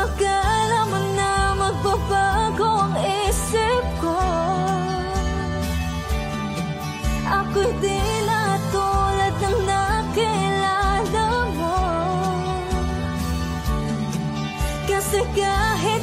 Akala mo na magbabago ang isip ko. Ako'y di na tulad ng nakilala mo. Kasi kahit